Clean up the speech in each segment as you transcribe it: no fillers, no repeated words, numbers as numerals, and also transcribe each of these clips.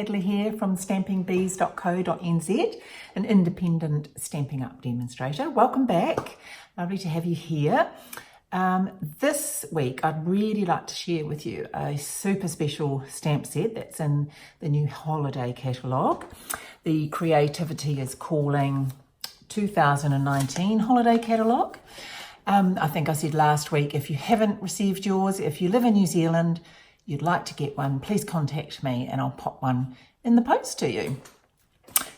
Hadley here from stampingbees.co.nz, an independent Stampin' Up demonstrator. Welcome back. Lovely to have you here. This week I'd really like to share with you a super special stamp set that's in the new holiday catalogue. The Creativity is Calling 2019 holiday catalogue. I think I said last week, if you haven't received yours, if you live in New Zealand, you'd like to get one, please contact me and I'll pop one in the post to you.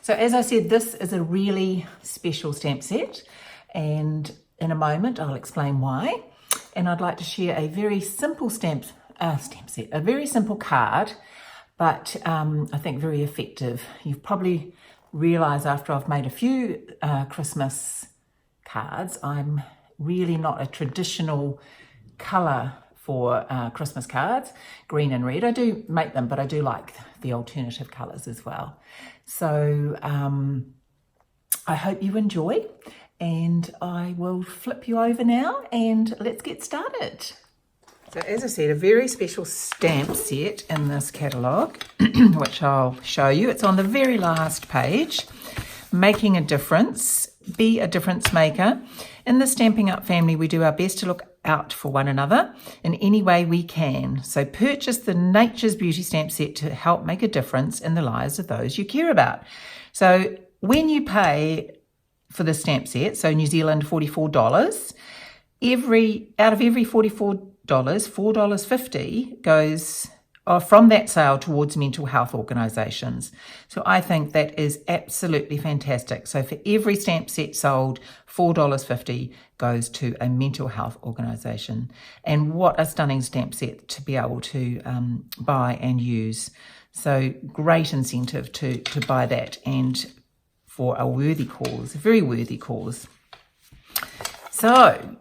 So as I said, this is a really special stamp set, and in a moment I'll explain why. And I'd like to share a very simple stamp set, a very simple card, but I think very effective. You've probably realised after I've made a few Christmas cards, I'm really not a traditional colour for Christmas cards, green and red. I do make them, but I do like the alternative colours as well. So I hope you enjoy, and I will flip you over now and let's get started. So as I said, a very special stamp set in this catalogue, which I'll show you. It's on the very last page. Making a difference, be a difference maker. In the Stampin' Up family, we do our best to look out for one another in any way we can. So purchase the Nature's Beauty stamp set to help make a difference in the lives of those you care about. So when you pay for the stamp set, so New Zealand $44, out of every $44, $4.50 goes from that sale towards mental health organisations. So I think that is absolutely fantastic. So for every stamp set sold, $4.50 goes to a mental health organisation. And what a stunning stamp set to be able to buy and use. So great incentive to buy that, and for a worthy cause, a very worthy cause. So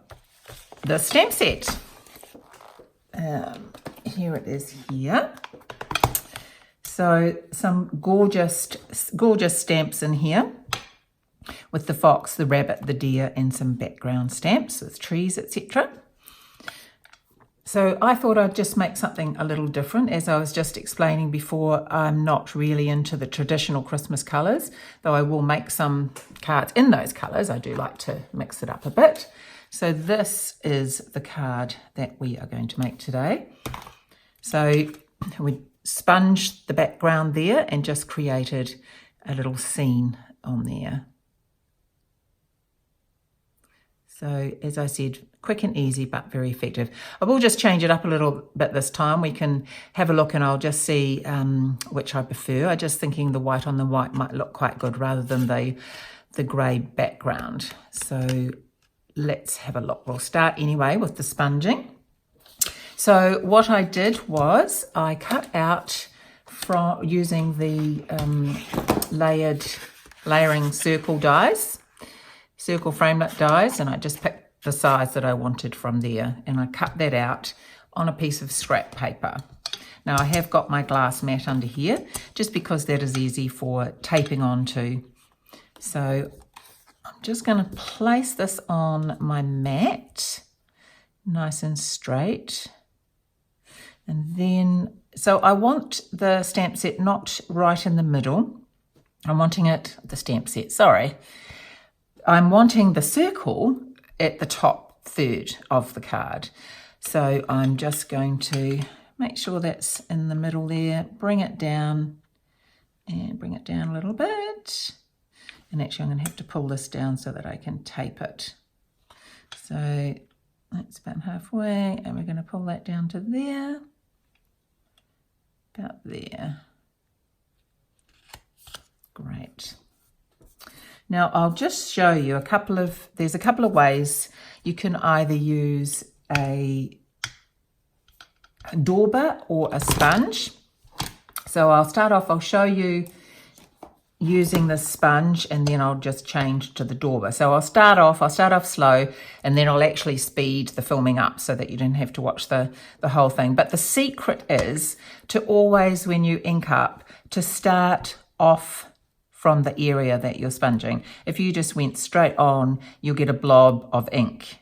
the stamp set. Here it is here. So some gorgeous stamps in here with the fox, the rabbit, the deer, and some background stamps with trees, etc. So I thought I'd just make something a little different. As I was just explaining before, I'm not really into the traditional Christmas colours, though I will make some cards in those colours. I do like to mix it up a bit. So this is the card that we are going to make today. So we sponged the background there and just created a little scene on there. So as I said, quick and easy, but very effective. I will just change it up a little bit this time. We can have a look and I'll just see which I prefer. I'm just thinking the white on the white might look quite good rather than the grey background. So let's have a look. We'll start anyway with the sponging. So what I did was I cut out from using the layering circle dies, circle framelit dies, and I just picked the size that I wanted from there, and I cut that out on a piece of scrap paper. Now I have got my glass mat under here, just because that is easy for taping onto. So I'm just going to place this on my mat, nice and straight. And then, so I want the stamp set not right in the middle. I'm wanting it, the stamp set, sorry. I'm wanting the circle at the top third of the card. So I'm just going to make sure that's in the middle there, bring it down and bring it down a little bit. And actually I'm going to have to pull this down so that I can tape it. So that's about halfway, and we're going to pull that down to there. About there. Great. Now I'll just show you there's a couple of ways. You can either use a dauber or a sponge. So I'll start off, I'll show you using the sponge, and then I'll just change to the dauber. So I'll start off slow, and then I'll actually speed the filming up so that you don't have to watch the whole thing. But the secret is to always, when you ink up, to start off from the area that you're sponging. If you just went straight on, you'll get a blob of ink,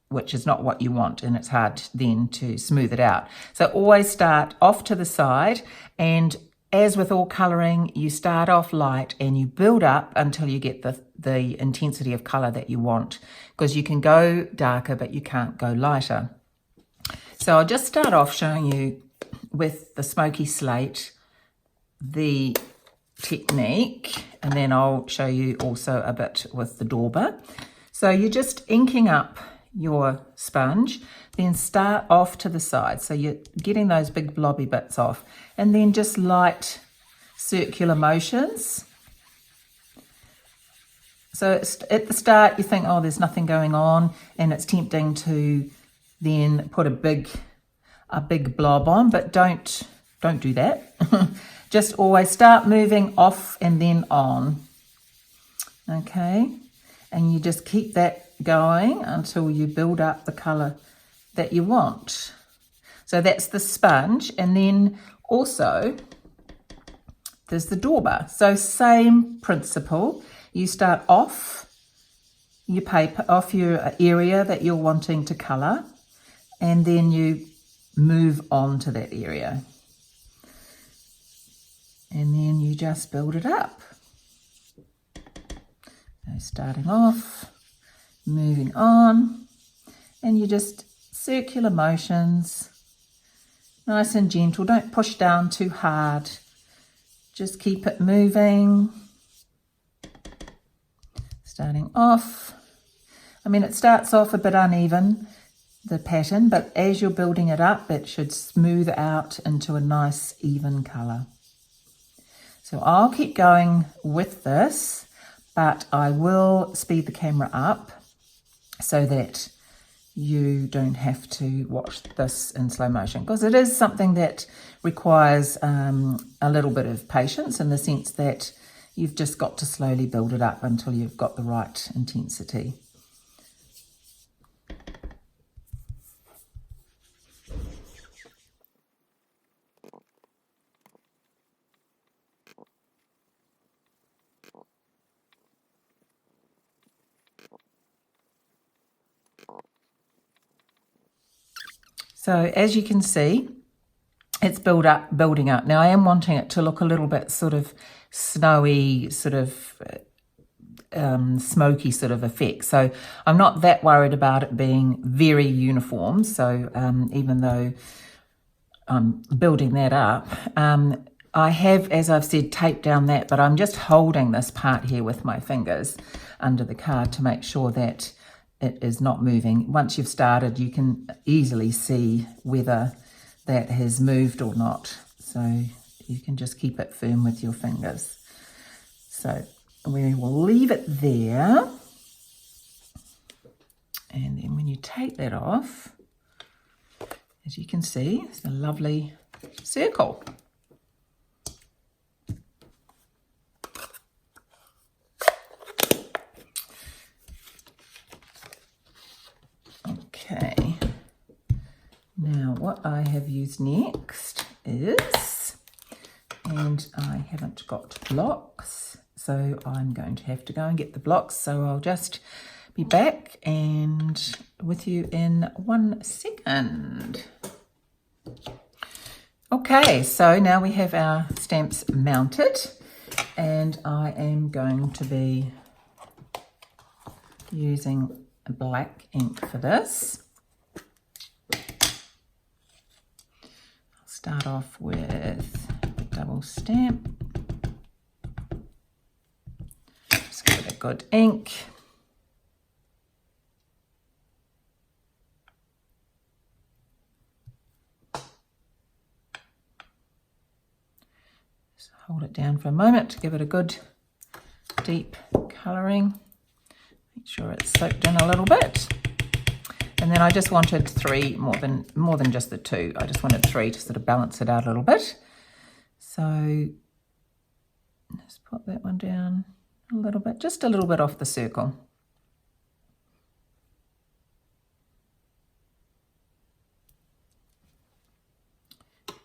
which is not what you want, and it's hard then to smooth it out. So always start off to the side, and as with all colouring, you start off light and you build up until you get the intensity of colour that you want, because you can go darker but you can't go lighter. So I'll just start off showing you with the smoky slate the technique, and then I'll show you also a bit with the dauber. So you're just inking up your sponge, then start off to the side. So you're getting those big blobby bits off, and then just light circular motions. So at the start you think, oh, there's nothing going on, and it's tempting to then put a big blob on, but don't do that. Just always start moving off and then on. Okay, and you just keep that going until you build up the colour that you want. So that's the sponge, and then also there's the dauber. So same principle. You start off your paper, off your area that you're wanting to colour, and then you move on to that area. And then you just build it up. So starting off, moving on, and you just circular motions, nice and gentle. Don't push down too hard. Just keep it moving. Starting off, I mean, it starts off a bit uneven, the pattern, but as you're building it up, it should smooth out into a nice even colour. So I'll keep going with this, but I will speed the camera up so that you don't have to watch this in slow motion, because it is something that requires a little bit of patience, in the sense that you've just got to slowly build it up until you've got the right intensity. So as you can see, it's building up. Now I am wanting it to look a little bit sort of snowy, sort of smoky sort of effect. So I'm not that worried about it being very uniform. So even though I'm building that up, I have, as I've said, taped down that, but I'm just holding this part here with my fingers under the card to make sure that it is not moving. Once you've started, you can easily see whether that has moved or not. So you can just keep it firm with your fingers. So we will leave it there. And then when you take that off, as you can see, it's a lovely circle. Okay, now what I have used next is, and I haven't got blocks, so I'm going to have to go and get the blocks. So I'll just be back and with you in 1 second. Okay, so now we have our stamps mounted, and I am going to be using black ink for this. I'll start off with a double stamp. Just give it a good ink. Just hold it down for a moment to give it a good deep colouring. Make sure it's soaked in a little bit. And then I just wanted 3 more than just the 2. I just wanted 3 to sort of balance it out a little bit. So let's put that one down a little bit, just a little bit off the circle.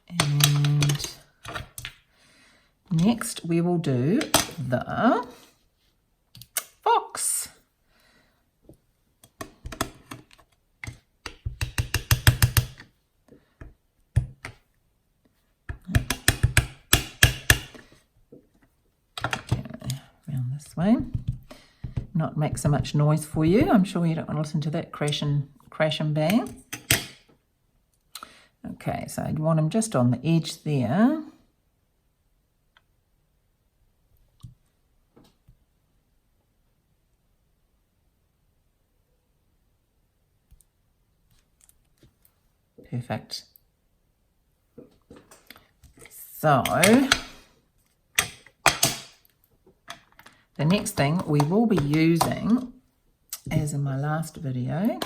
And next we will do the fox. this way. Not make so much noise for you. I'm sure you don't want to listen to that crash and bang. Okay, so I'd want them just on the edge there. Perfect. So the next thing we will be using, as in my last video,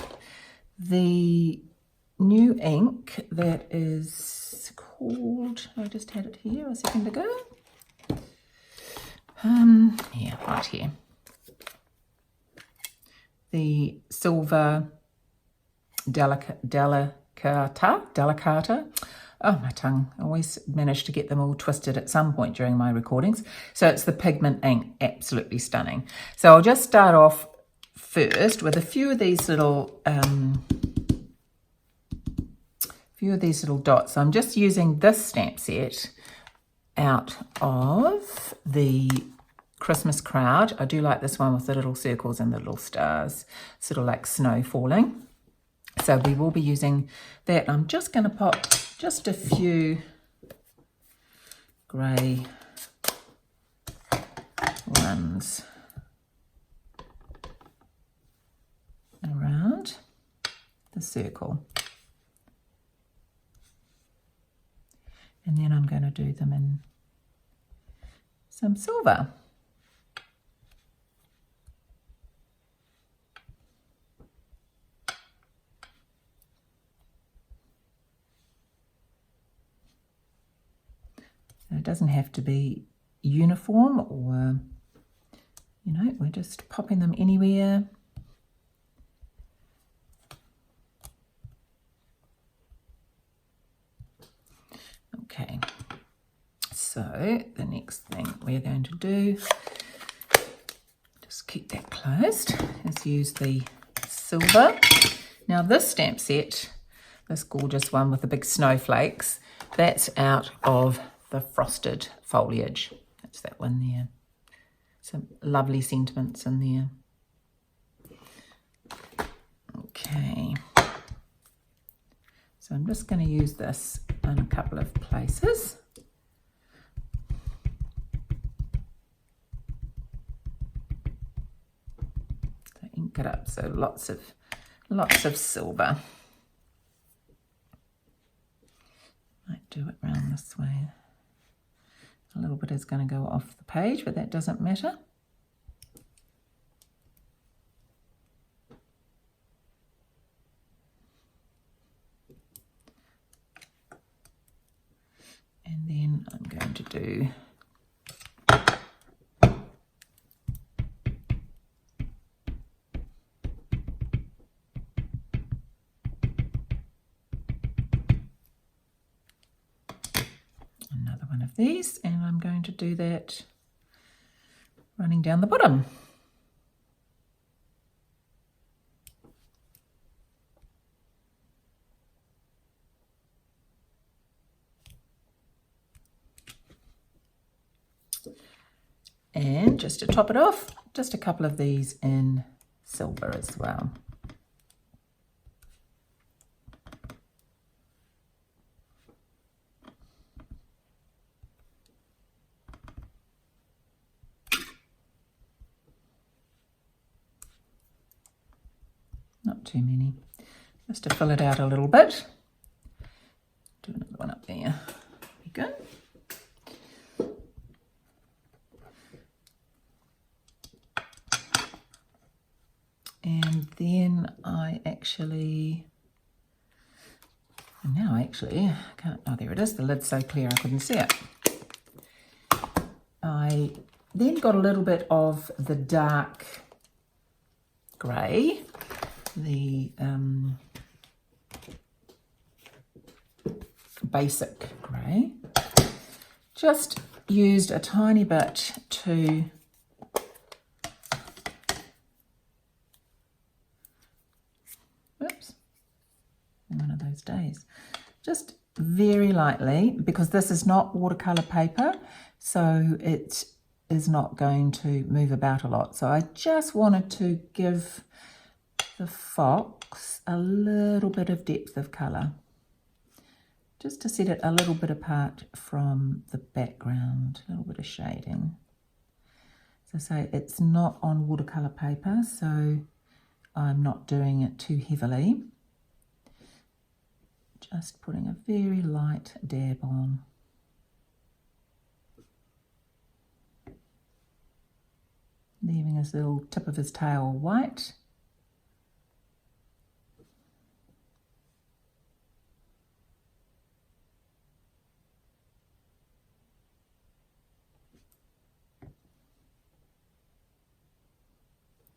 the new ink that is called, I just had it here a second ago. Yeah, right here. The Silver Delicata. Oh, my tongue. I always manage to get them all twisted at some point during my recordings. So it's the pigment ink, absolutely stunning. So I'll just start off first with a few of these little dots. So I'm just using this stamp set out of the Christmas Crowd. I do like this one with the little circles and the little stars, sort of like snow falling. So we will be using that. I'm just going to pop just a few grey ones around the circle. And then I'm going to do them in some silver. It doesn't have to be uniform, or, you know, we're just popping them anywhere. Okay, so the next thing we're going to do, just keep that closed, is use the silver. Now this stamp set, this gorgeous one with the big snowflakes, that's out of the Frosted Foliage. That's that one there. Some lovely sentiments in there. Okay. So I'm just going to use this in a couple of places. So ink it up. So lots of silver. Might do it round this way. A little bit is going to go off the page, but that doesn't matter. And then I'm going to do another one of these, and I'm going to do that running down the bottom. And just to top it off, just a couple of these in silver as well. Not too many, just to fill it out a little bit. Do another one up there. There we go. And then I can't, oh, there it is, the lid's so clear I couldn't see it. I then got a little bit of the dark grey, the basic grey, just used a tiny bit to one of those days, just very lightly, because this is not watercolor paper, so it is not going to move about a lot. So I just wanted to give the fox a little bit of depth of colour, just to set it a little bit apart from the background, a little bit of shading. As I say, it's not on watercolour paper, so I'm not doing it too heavily. Just putting a very light dab on. Leaving his little tip of his tail white.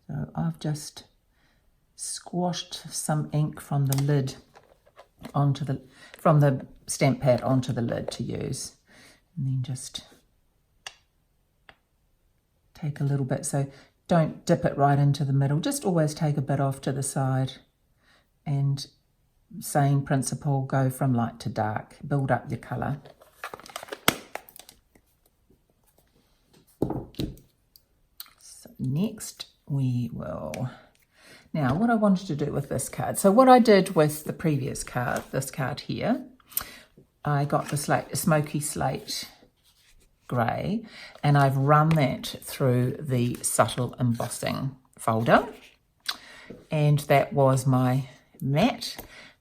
So I've just squashed some ink from the lid from the stamp pad onto the lid to use, and then just take a little bit. So don't dip it right into the middle, just always take a bit off to the side, and same principle, go from light to dark, build up your colour. So next we will, now what I wanted to do with this card, so what I did with the previous card, this card here, I got the smoky slate grey, and I've run that through the subtle embossing folder, and that was my matte.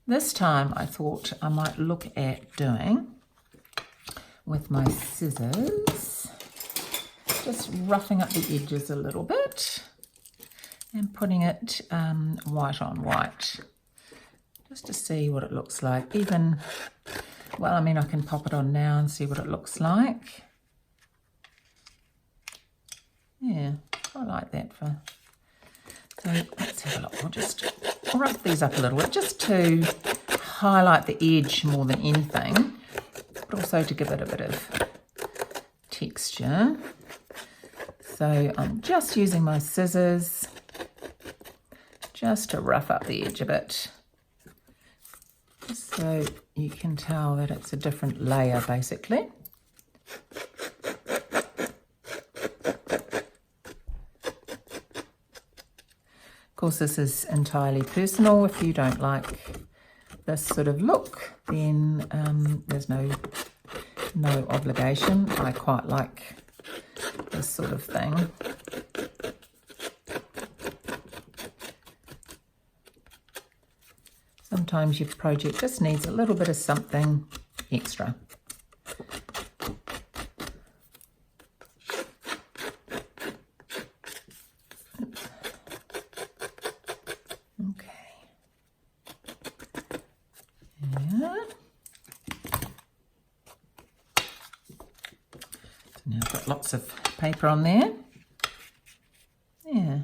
This time I thought I might look at doing, with my scissors, just roughing up the edges a little bit and putting it white on white, just to see what it looks like. Even, well, I mean, I can pop it on now and see what it looks like. Yeah, I like that. So let's have a look. I'll just rough these up a little bit, just to highlight the edge more than anything, but also to give it a bit of texture. So I'm just using my scissors just to rough up the edge a bit, just so you can tell that it's a different layer basically. Of course, this is entirely personal. If you don't like this sort of look, then there's no obligation. I quite like this sort of thing. Sometimes your project just needs a little bit of something extra. Okay. Yeah. So now I've got lots of paper on there. Yeah.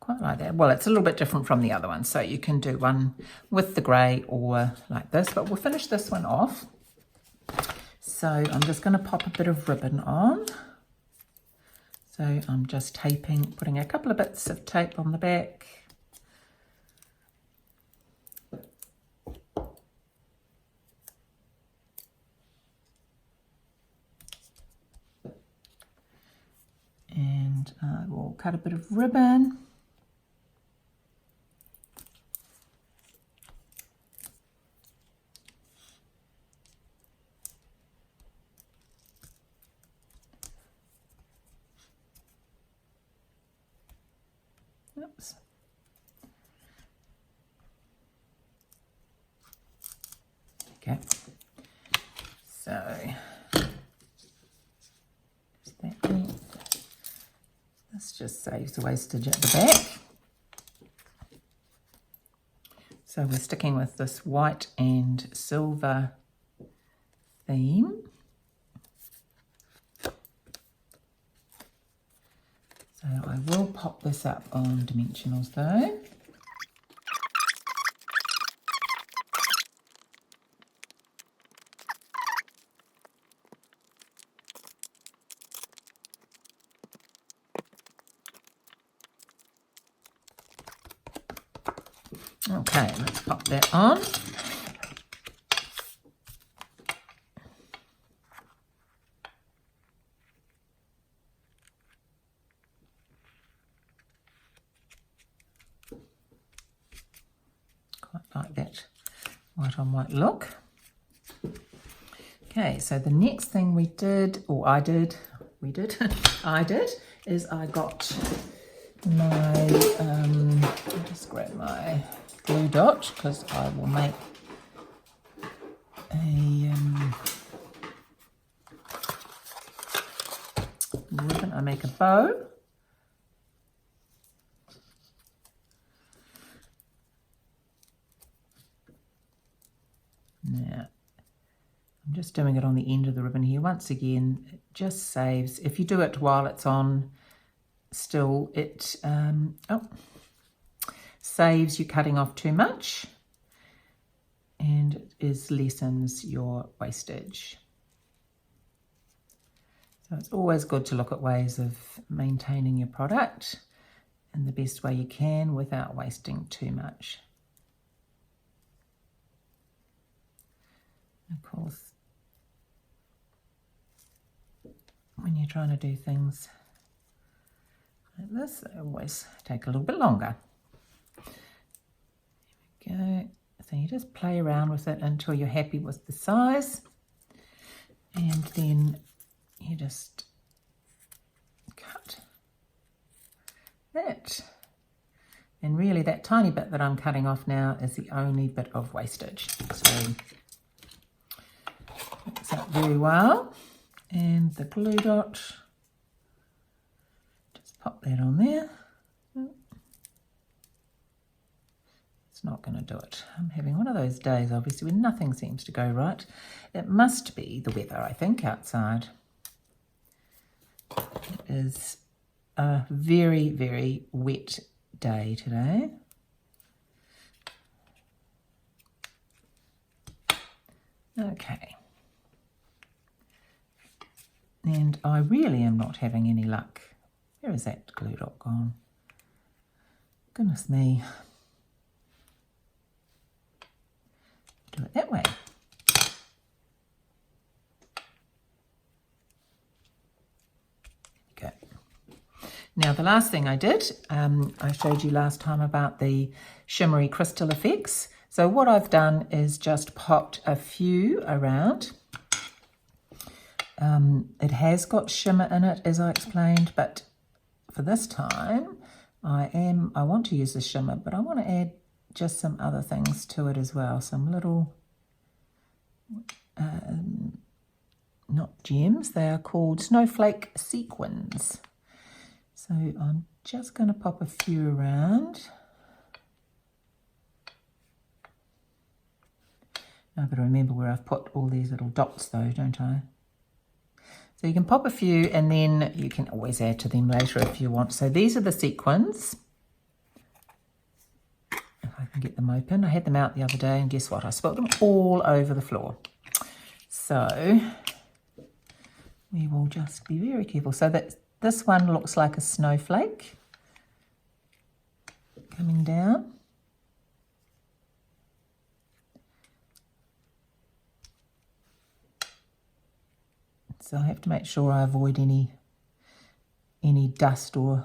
Quite like that. Well, it's a little bit different from the other one, so you can do one with the grey or like this, but we'll finish this one off. So I'm just going to pop a bit of ribbon on. So I'm just putting a couple of bits of tape on the back. And I will cut a bit of ribbon. Oops. Okay. So this just saves the wastage at the back. So we're sticking with this white and silver theme. So I will pop this up on Dimensionals though. Okay, let's pop that on. white on white look. Okay, so the next thing we did, or I did, is I got my, I'll just grab my glue dot because I will make a ribbon. I make a bow. Now, I'm just doing it on the end of the ribbon here. Once again, it just saves, if you do it while it's on still, it saves you cutting off too much, and it lessens your wastage. So it's always good to look at ways of maintaining your product in the best way you can without wasting too much. Of course, when you're trying to do things like this, they always take a little bit longer. There we go. So you just play around with it until you're happy with the size, and then you just cut that. And really that tiny bit that I'm cutting off now is the only bit of wastage. So mix that very well. And the glue dot, just pop that on there. It's not going to do it. I'm having one of those days, obviously, when nothing seems to go right. It must be the weather, I think, outside. It is a very, very wet day today. Okay. And I really am not having any luck. Where is that glue dot gone? Goodness me. Do it that way. Okay. Now the last thing I did, I showed you last time about the shimmery crystal effects. So what I've done is just popped a few around. It has got shimmer in it, as I explained, but for this time I want to use the shimmer, but I want to add just some other things to it as well. Some little, not gems, they are called snowflake sequins. So I'm just going to pop a few around. I've got to remember where I've put all these little dots though, don't I? So you can pop a few and then you can always add to them later if you want. So these are the sequins. If I can get them open. I had them out the other day and guess what? I spilled them all over the floor. So we will just be very careful. So that this one looks like a snowflake coming down. So I have to make sure I avoid any dust or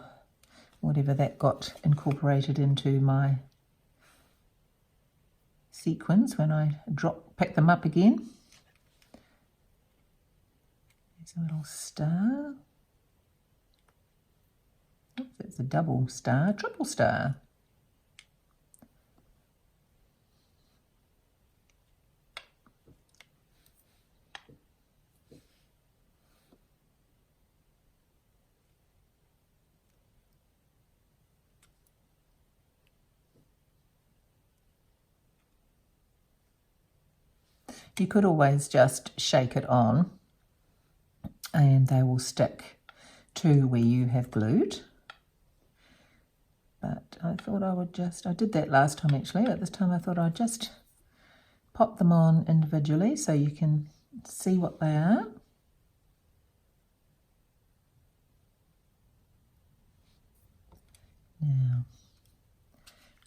whatever that got incorporated into my sequins when I pick them up again. There's a little star. Oops, that's a double star, triple star. You could always just shake it on and they will stick to where you have glued. But I thought I did that last time actually, but this time I thought I'd just pop them on individually so you can see what they are. Now,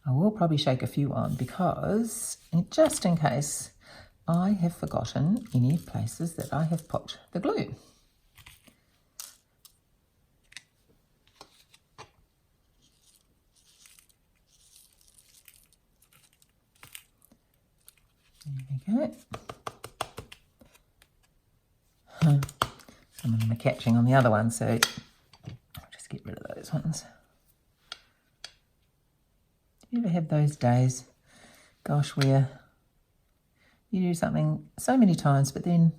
I will probably shake a few on because, just in case I have forgotten any places that I have put the glue. There we go. Some of them are catching on the other one, so I'll just get rid of those ones. Do you ever have those days, gosh, where you do something so many times, but then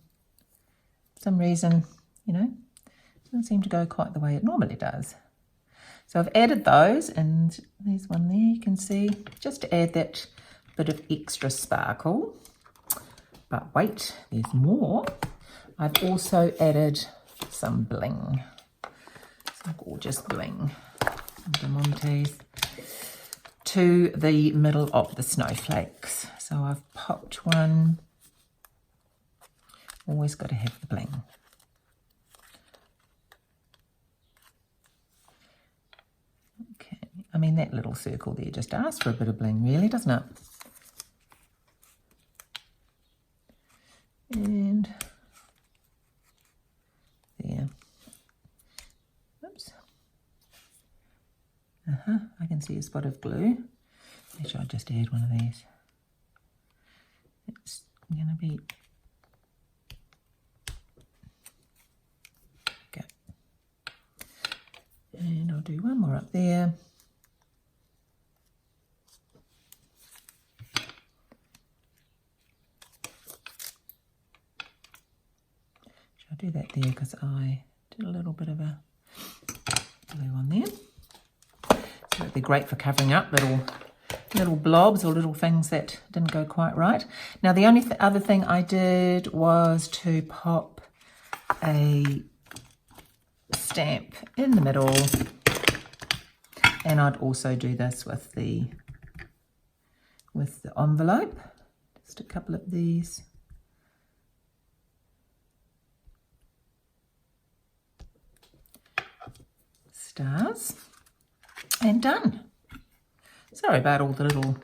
for some reason, you know, it doesn't seem to go quite the way it normally does. So I've added those, and there's one there you can see, just to add that bit of extra sparkle. But wait, there's more. I've also added some bling, some gorgeous bling, some diamantes, to the middle of the snowflakes. So I've popped one. Always got to have the bling. Okay, I mean that little circle there just asks for a bit of bling, really, doesn't it? And there. Oops. I can see a spot of glue. Actually, I'll just add one of these. It's going to be... Okay. And I'll do one more up there. I'll do that there because I did a little bit of a glue on there. So it'd be great for covering up little blobs or little things that didn't go quite right. Now the only other thing I did was to pop a stamp in the middle, and I'd also do this with the envelope. Just a couple of these. Stars, and done. Sorry about all the little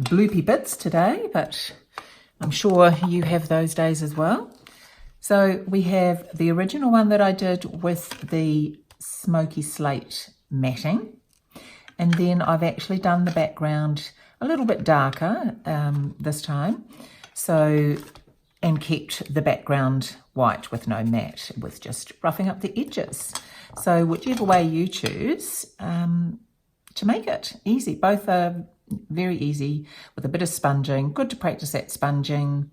bloopy bits today, but I'm sure you have those days as well. So we have the original one that I did with the smoky slate matting, and then I've actually done the background a little bit darker this time, so, and kept the background white with no matte, with just roughing up the edges. So whichever way you choose to make it easy. Both are very easy with a bit of sponging. Good to practice that sponging.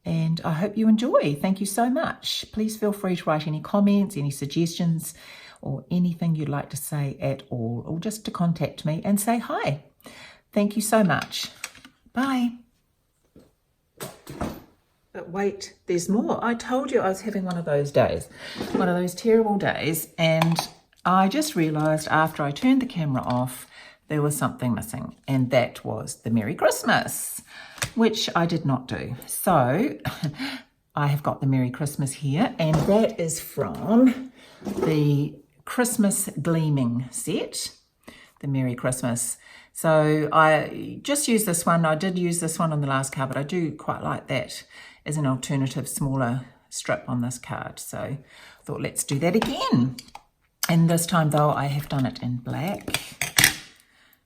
And I hope you enjoy. Thank you so much. Please feel free to write any comments, any suggestions, or anything you'd like to say at all, or just to contact me and say hi. Thank you so much. Bye. But wait, there's more. I told you I was having one of those days, one of those terrible days, and I just realised after I turned the camera off, there was something missing, and that was the Merry Christmas, which I did not do. So I have got the Merry Christmas here, and that is from the Christmas Gleaming set, the Merry Christmas. So I just used this one. I did use this one on the last card, but I do quite like that as an alternative smaller strip on this card. So I thought, let's do that again. And this time though, I have done it in black.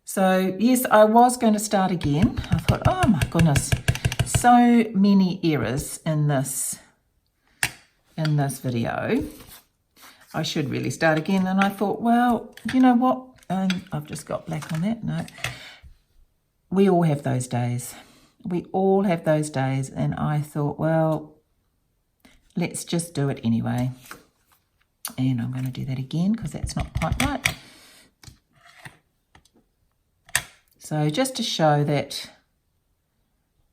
So yes, I was going to start again. I thought, oh my goodness, so many errors in this video. I should really start again. And I thought, well, you know what? And I've just got black on that. No, we all have those days. We all have those days. And I thought, well, let's just do it anyway. And I'm going to do that again because that's not quite right. So just to show that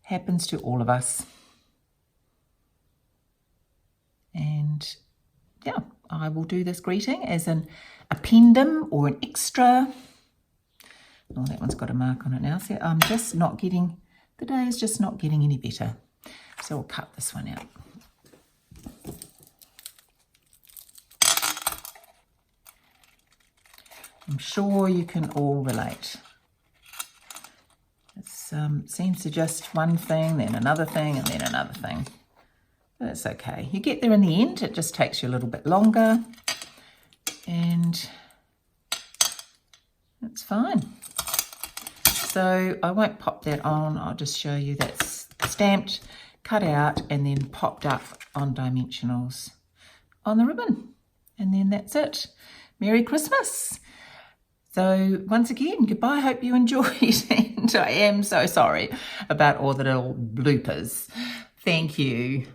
happens to all of us. And yeah, I will do this greeting as an appendum or an extra. Oh, that one's got a mark on it now. See, I'm just not getting, the day is just not getting any better. So we'll cut this one out. I'm sure you can all relate. It seems to just one thing, then another thing, and then another thing. But it's okay. You get there in the end. It just takes you a little bit longer. And it's fine. So I won't pop that on. I'll just show you that's stamped, cut out, and then popped up on dimensionals on the ribbon. And then that's it. Merry Christmas. So once again, goodbye. Hope you enjoyed. And I am so sorry about all the little bloopers. Thank you.